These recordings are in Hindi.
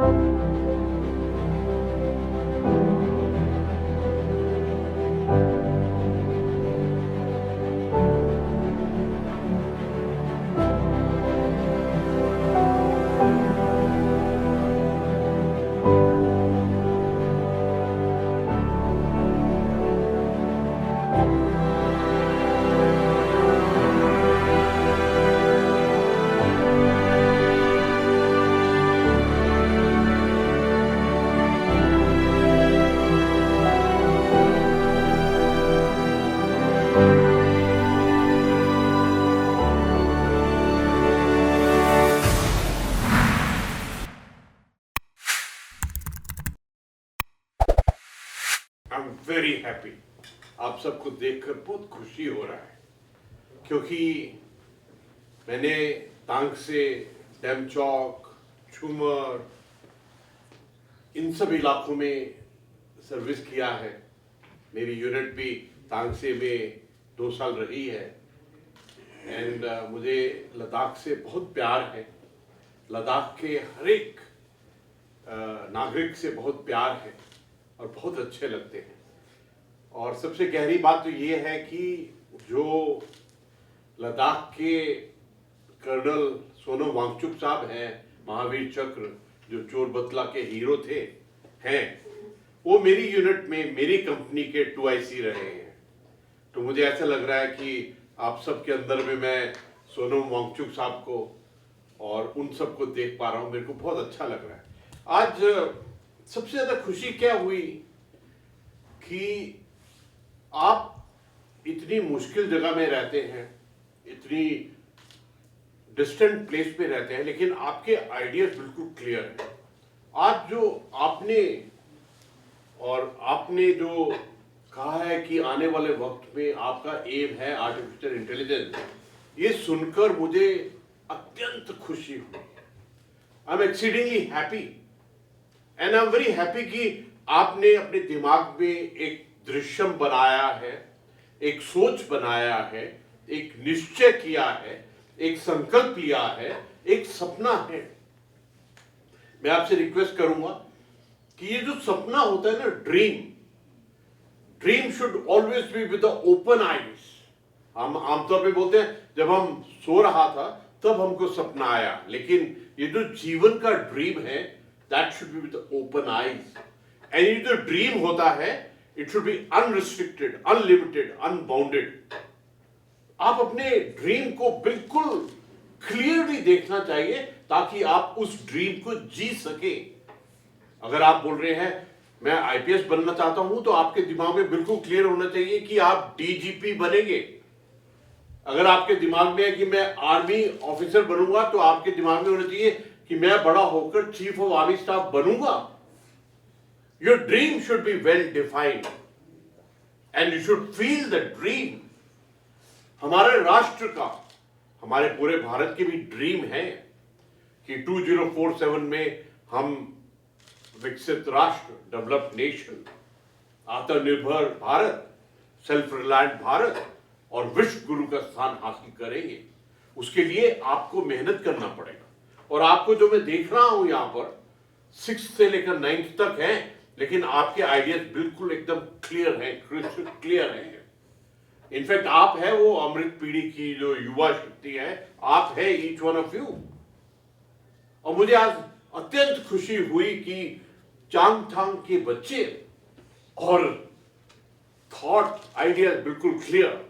I am very happy. आप सबको देखकर बहुत खुशी हो रहा है, क्योंकि मैंने तांगसे, डेमचौक, झूमर, इन सब इलाकों में सर्विस किया है। मेरी यूनिट भी तांगसे में 2 साल रही है। एंड मुझे लद्दाख से बहुत प्यार है। लद्दाख के हर एक नागरिक से बहुत प्यार है और बहुत अच्छे लगते हैं। और सबसे गहरी बात तो ये है कि जो लद्दाख के कर्नल सोनम वांगचुक साहब हैं, महावीर चक्र, जो चोर बतला के हीरो थे, हैं, वो मेरी यूनिट में मेरी कंपनी के 2IC रहे हैं। तो मुझे ऐसा लग रहा है कि आप सबके अंदर में मैं सोनम वांगचुक साहब को और उन सबको देख पा रहा हूँ। मेरे को बहुत अच्छा लग रहा है। आज सबसे ज़्यादा खुशी क्या हुई कि आप इतनी मुश्किल जगह में रहते हैं, इतनी डिस्टेंट प्लेस पे रहते हैं, लेकिन आपके आइडियाज बिल्कुल क्लियर हैं। आज जो आपने जो कहा है कि आने वाले वक्त में आपका एम है आर्टिफिशियल इंटेलिजेंस, ये सुनकर मुझे अत्यंत खुशी हुई। I am exceedingly happy and I am very happy कि आपने अपने दिमाग में एक दृश्यम बनाया है, एक सोच बनाया है, एक निश्चय किया है, एक संकल्प लिया है, एक सपना है। मैं आपसे रिक्वेस्ट करूंगा कि ये जो सपना होता है ना, dream should always be with the open eyes. हम आमतौर पे बोलते हैं जब हम सो रहा था तब हमको सपना आया, लेकिन ये जो जीवन का ड्रीम है, that should be with open eyes. And ये जो ड्रीम होता है, it should be unrestricted, unlimited, unbounded. आप अपने ड्रीम को बिल्कुल क्लियरली देखना चाहिए ताकि आप उस ड्रीम को जी सके। अगर आप बोल रहे हैं मैं IPS बनना चाहता हूं, तो आपके दिमाग में बिल्कुल क्लियर होना चाहिए कि आप DGP बनेंगे। अगर आपके दिमाग में है कि मैं आर्मी ऑफिसर बनूंगा, तो आपके दिमाग में होना चाहिए कि मैं बड़ा होकर चीफ ऑफ आर्मी स्टाफ बनूंगा। Your dream should be well defined and you should feel the dream. हमारे राष्ट्र का, हमारे पूरे भारत की भी ड्रीम है कि 2047 में हम विकसित राष्ट्र, डेवलप्ड नेशन, आत्मनिर्भर भारत, सेल्फ रिलायंट भारत और विश्व गुरु का स्थान हासिल करेंगे। उसके लिए आपको मेहनत करना पड़ेगा। और आपको जो मैं देख रहा हूं यहां पर 6th से लेकर 9th तक है, लेकिन आपके आइडियाज बिल्कुल एकदम क्लियर हैं, क्रिस्टल क्लियर हैं। इनफैक्ट आप है वो अमृत पीढ़ी की जो युवा शक्ति है, आप है ईच वन ऑफ यू। और मुझे आज अत्यंत खुशी हुई कि चांगथांग के बच्चे और थॉट आइडियाज बिल्कुल क्लियर।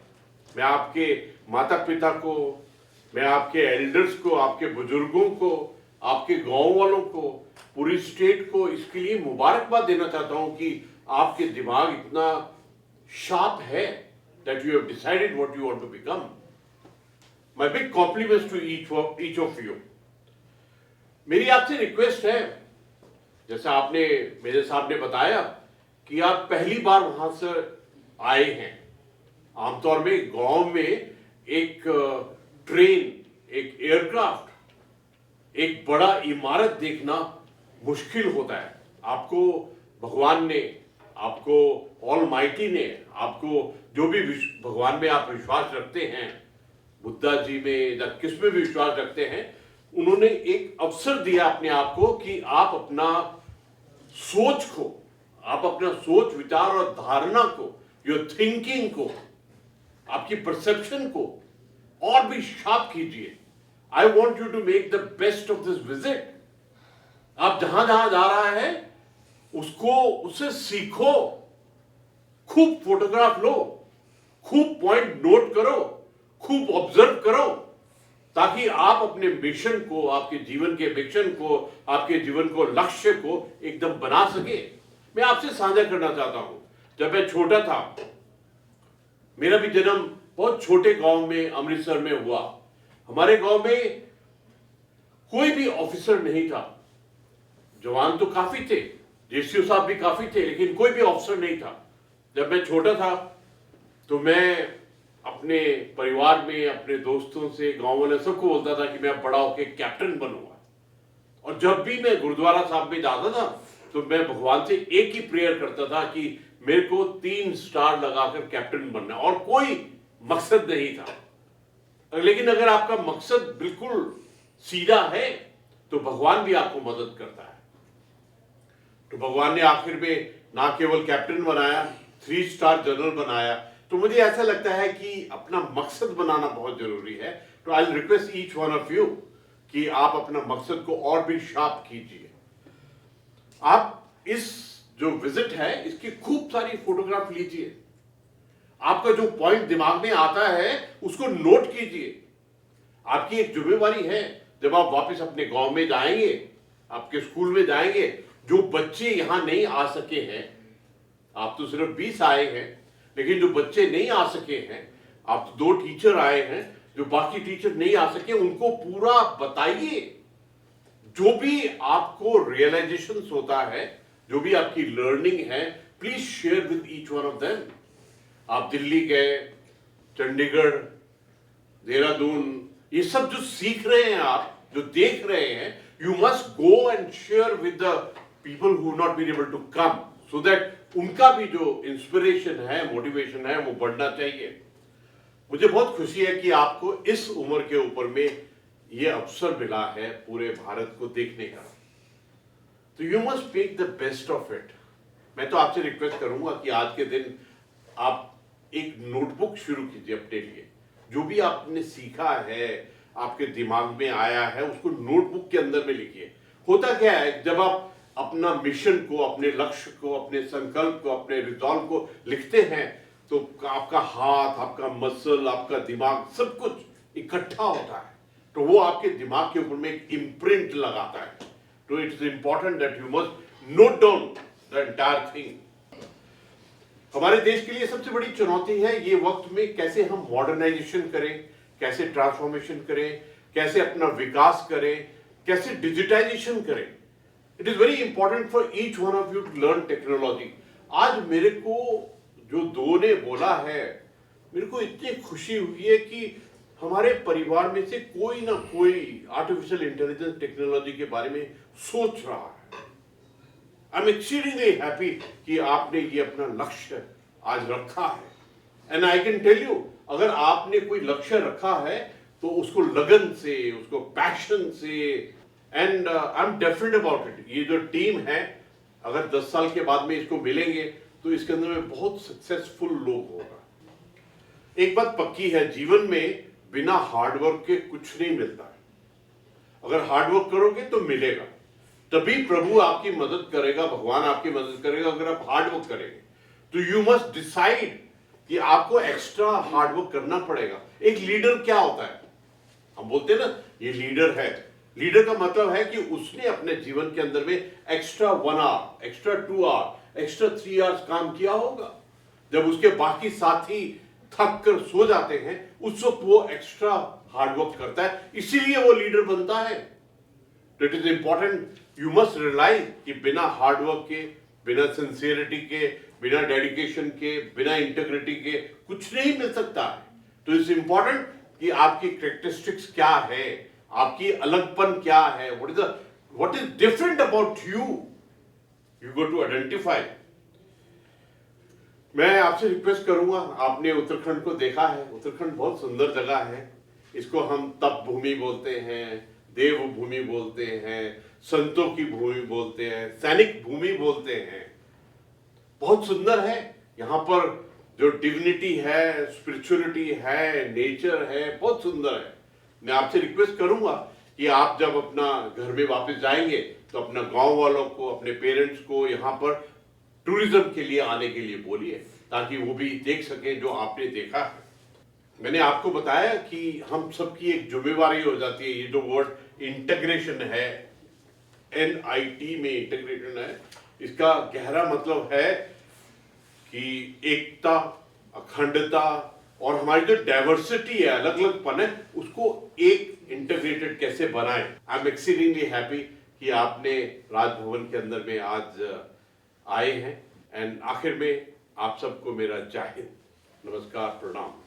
मैं आपके माता पिता को, मैं आपके एल्डर्स को, आपके बुजुर्गों को, आपके गांव वालों को, पूरी स्टेट को इसके लिए मुबारकबाद देना चाहता हूं कि आपके दिमाग इतना शार्प है that you have decided what you want to become. My big compliments to each of you. मेरी आपसे रिक्वेस्ट है, जैसा आपने मेरे साहब ने बताया कि आप पहली बार वहां से आए हैं। आमतौर में गांव में एक ट्रेन, एक एयरक्राफ्ट, एक बड़ा इमारत देखना मुश्किल होता है। आपको भगवान ने, आपको ऑलमाइटी ने, आपको जो भी भगवान में आप विश्वास रखते हैं, बुद्धा जी में या किस में भी विश्वास रखते हैं, उन्होंने एक अवसर दिया अपने आप को कि आप अपना सोच को, आप अपना सोच विचार और धारणा को, योर थिंकिंग को, आपकी परसेप्शन को और भी शार्प कीजिए। I want you to make the best of this visit. आप जहां जहां जा रहा है उससे सीखो, खूब फोटोग्राफ लो, खूब पॉइंट नोट करो, खूब ऑब्जर्व करो, ताकि आप अपने मिशन को, आपके जीवन के मिशन को, आपके जीवन को, लक्ष्य को एकदम बना सके। मैं आपसे साझा करना चाहता हूं, जब मैं छोटा था, मेरा भी जन्म बहुत छोटे गांव में अमृतसर में हुआ। हमारे गांव में कोई भी ऑफिसर नहीं था। जवान तो काफी थे, जेसीओ साहब भी काफी थे, लेकिन कोई भी ऑफिसर नहीं था। जब मैं छोटा था तो मैं अपने परिवार में, अपने दोस्तों से, गांव वाले सबको बोलता था कि मैं बड़ा होकर कैप्टन बनूंगा। और जब भी मैं गुरुद्वारा साहब में जाता था तो मैं भगवान से एक ही प्रेयर करता था कि मेरे को 3 स्टार लगाकर कैप्टन बनना, और कोई मकसद नहीं था। लेकिन अगर आपका मकसद बिल्कुल सीधा है तो भगवान भी आपको मदद करता है। तो भगवान ने आखिर में ना केवल कैप्टन बनाया, 3 स्टार जनरल बनाया। तो मुझे ऐसा लगता है कि अपना मकसद बनाना बहुत जरूरी है। तो I will request each one of you कि आप अपना मकसद को और भी शार्प कीजिए। आप इस जो विजिट है इसकी खूब सारी फोटोग्राफ लीजिए। आपका जो पॉइंट दिमाग में आता है उसको नोट कीजिए। आपकी एक जिम्मेवारी है, जब आप वापस अपने गांव में जाएंगे, आपके स्कूल में जाएंगे, जो बच्चे यहां नहीं आ सके हैं, आप तो सिर्फ 20 आए हैं, लेकिन जो बच्चे नहीं आ सके हैं, आप तो 2 टीचर आए हैं, जो बाकी टीचर नहीं आ सके, उनको पूरा बताइए। जो भी आपको रियलाइजेशन होता है, जो भी आपकी लर्निंग है, please share with each one of them. आप दिल्ली गए, चंडीगढ़, देहरादून, ये सब जो सीख रहे हैं, आप जो देख रहे हैं, you must go and share with the people who not been able to come, so that उनका भी जो इंस्पिरेशन है, मोटिवेशन है, वो बढ़ना चाहिए। मुझे बहुत खुशी है कि आपको इस उम्र के ऊपर में ये अवसर मिला है पूरे भारत को देखने का। तो you must make the best of it. मैं तो आपसे रिक्वेस्ट करूंगा कि आज के दिन आप एक नोटबुक शुरू कीजिए अपने लिए। जो भी आपने सीखा है, आपके दिमाग में आया है, उसको नोटबुक के अंदर में लिखिए। होता क्या है, जब आप अपना मिशन को, अपने लक्ष्य को, अपने संकल्प को, अपने रिजॉल्व को लिखते हैं, तो आपका हाथ, आपका मसल, आपका दिमाग, सब कुछ इकट्ठा होता है। तो वो आपके दिमाग के ऊपर में एक इम्प्रिंट लगाता है। तो it is important that you must note down the entire thing. हमारे देश के लिए सबसे बड़ी चुनौती है ये वक्त में कैसे हम मॉडर्नाइजेशन करें, कैसे ट्रांसफॉर्मेशन करें, कैसे अपना विकास करें, कैसे डिजिटाइजेशन करें। It is very important for each one of you to learn technology. आज मेरे को जो 2 ने बोला है, मेरे को इतनी खुशी हुई है कि हमारे परिवार में से कोई ना कोई आर्टिफिशियल इंटेलिजेंस टेक्नोलॉजी के बारे में सोच रहा है। आई एम एक्सीडिंगली हैप्पी कि आपने ये अपना लक्ष्य आज रखा है। And I can tell you, अगर आपने कोई लक्ष्य रखा है तो उसको लगन से, उसको पैशन से, and I am definite about it, ये जो टीम है, अगर 10 साल के बाद में इसको मिलेंगे तो इसके अंदर में बहुत सक्सेसफुल लोग होगा। एक बात पक्की है, जीवन में बिना हार्डवर्क के कुछ नहीं मिलता है। अगर हार्डवर्क करोगे तो मिलेगा, तभी प्रभु आपकी मदद करेगा, भगवान आपकी मदद करेगा। अगर आप हार्डवर्क करेंगे तो यू मस्ट डिसाइड कि आपको एक्स्ट्रा हार्डवर्क करना पड़ेगा। एक लीडर क्या होता है, हम बोलते हैं ना ये लीडर है। लीडर का मतलब है कि उसने अपने जीवन के अंदर में extra 1 hour, extra 2 hour, extra 3 hours काम किया होगा। जब उसके बाकी साथी थक कर सो जाते हैं, उस वक्त वो एक्स्ट्रा हार्डवर्क करता है, इसीलिए वो लीडर बनता है। तो it is important, you must realise कि बिना हार्डवर्क के, बिना सिंसियरिटी के, बिना डेडिकेशन के, बिना इंटीग्रिटी के कुछ नहीं मिल सकता है। तो इट्स इंपॉर्टेंट कि आपकी कैरेक्टरिस्टिक्स क्या है, आपकी अलगपन क्या है, what is different about you, you go to identify. मैं आपसे रिक्वेस्ट करूंगा, आपने उत्तराखंड को देखा है, उत्तराखंड बहुत सुंदर जगह है। इसको हम तप भूमि बोलते हैं, देवभूमि बोलते हैं, संतों की भूमि बोलते हैं, सैनिक भूमि बोलते हैं। बहुत सुंदर है। यहाँ पर जो डिविनिटी है, स्पिरिचुअलिटी है, नेचर है, बहुत सुंदर है। मैं आपसे रिक्वेस्ट करूंगा कि आप जब अपना घर में वापस जाएंगे तो अपना गांव वालों को, अपने पेरेंट्स को यहाँ पर टूरिज्म के लिए आने के लिए बोलिए, ताकि वो भी देख सकें जो आपने देखा है। मैंने आपको बताया कि हम सबकी एक जिम्मेवारी हो जाती है। ये जो वर्ड इंटीग्रेशन है, NIT में इंटीग्रेशन है, इसका गहरा मतलब है कि एकता, अखंडता और हमारी जो डाइवर्सिटी है, अलग अलग पन है, उसको एक इंटीग्रेटेड कैसे बनाएं। आई एम एक्सीडिंगली हैप्पी कि आपने राजभवन के अंदर में आज आए हैं। एंड आखिर में आप सबको मेरा जय हिंद, नमस्कार, प्रणाम।